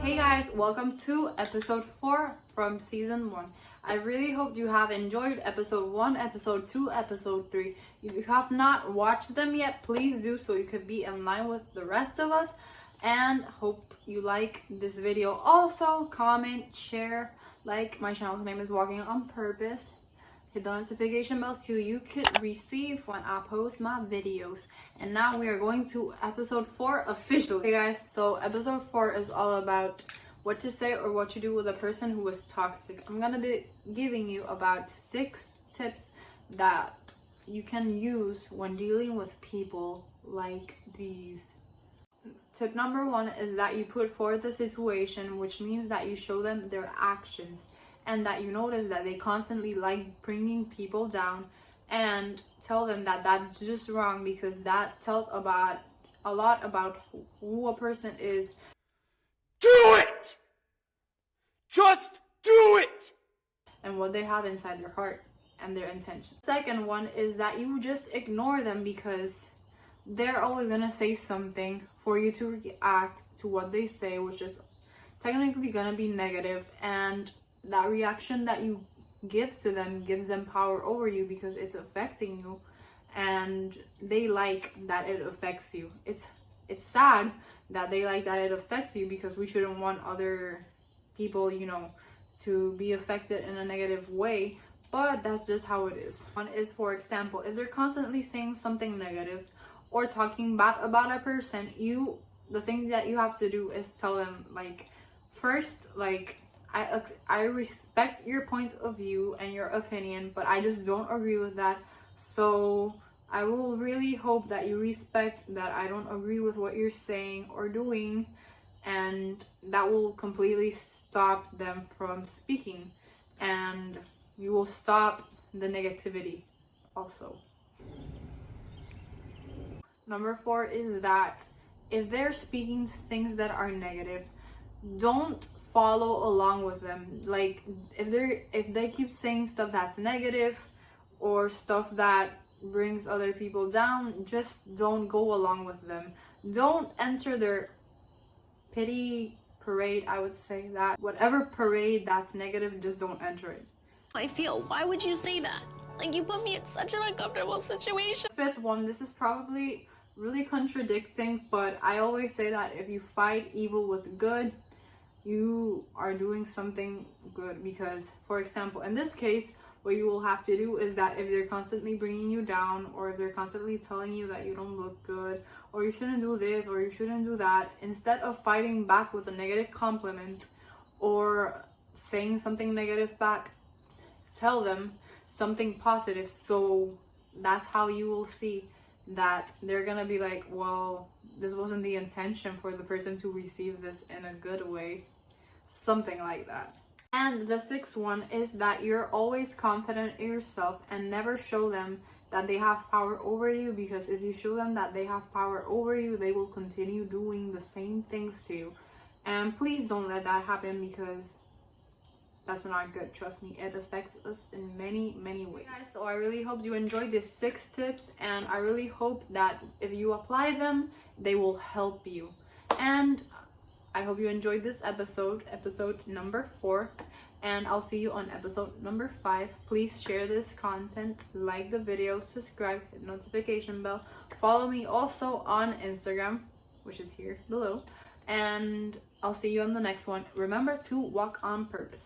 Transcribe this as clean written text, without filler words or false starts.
Hey guys, welcome to episode 4 from season 1. I really hope you have enjoyed episode 1, episode 2, episode 3. If you have not watched them yet, please do so you could be in line with the rest of us. And hope you like this video. Also, comment, share, like my channel's name is Walking on Purpose. Hit the notification bell so you could receive when I post my videos. And now we are going to episode 4 officially. Hey guys, so episode 4 is all about what to say or what to do with a person who is toxic. I'm gonna be giving you about 6 tips that you can use when dealing with people like these. Tip number 1 is that you put forward the situation, which means that you show them their actions and that you notice that they constantly like bringing people down, and tell them that that's just wrong because that tells about a lot about who a person is. Do it! Just do it! And what they have inside their heart and their intentions. Second one is that you just ignore them because they're always gonna say something for you to react to what they say, which is technically gonna be negative, and that reaction that you give to them gives them power over you because it's affecting you, and they like that it affects you. It's sad that they like that it affects you because we shouldn't want other people, to be affected in a negative way, but that's just how it is. One is, for example, if they're constantly saying something negative or talking bad about a person, the thing that you have to do is tell them, first, I respect your point of view and your opinion, but I just don't agree with that. So I will really hope that you respect that I don't agree with what you're saying or doing, and that will completely stop them from speaking, and you will stop the negativity also. Number 4 is that if they're speaking things that are negative, don't follow along with them. Like if they keep saying stuff that's negative or stuff that brings other people down, just don't go along with them. Don't enter their pity parade. I would say that whatever parade that's negative, just don't enter it. I feel, why would you say that? Like, you put me in such an uncomfortable situation. Fifth one, this is probably really contradicting, but I always say that if you fight evil with good, you are doing something good. Because, for example, in this case, what you will have to do is that if they're constantly bringing you down, or if they're constantly telling you that you don't look good, or you shouldn't do this, or you shouldn't do that, instead of fighting back with a negative compliment or saying something negative back, tell them something positive. So that's how you will see that they're gonna be like, well, this wasn't the intention for the person to receive this in a good way, something like that. And the 6th one is that you're always confident in yourself and never show them that they have power over you, because if you show them that they have power over you, they will continue doing the same things to you. And please don't let that happen, because that's not good. Trust me, it affects us in many ways. Guys, so I really hope you enjoyed these 6 tips, and I really hope that if you apply them, they will help you. And I hope you enjoyed this episode number 4, and I'll see you on episode number 5. Please share this content, like the video, subscribe, hit the notification bell, follow me also on Instagram, which is here below, and I'll see you on the next one. Remember to walk on purpose.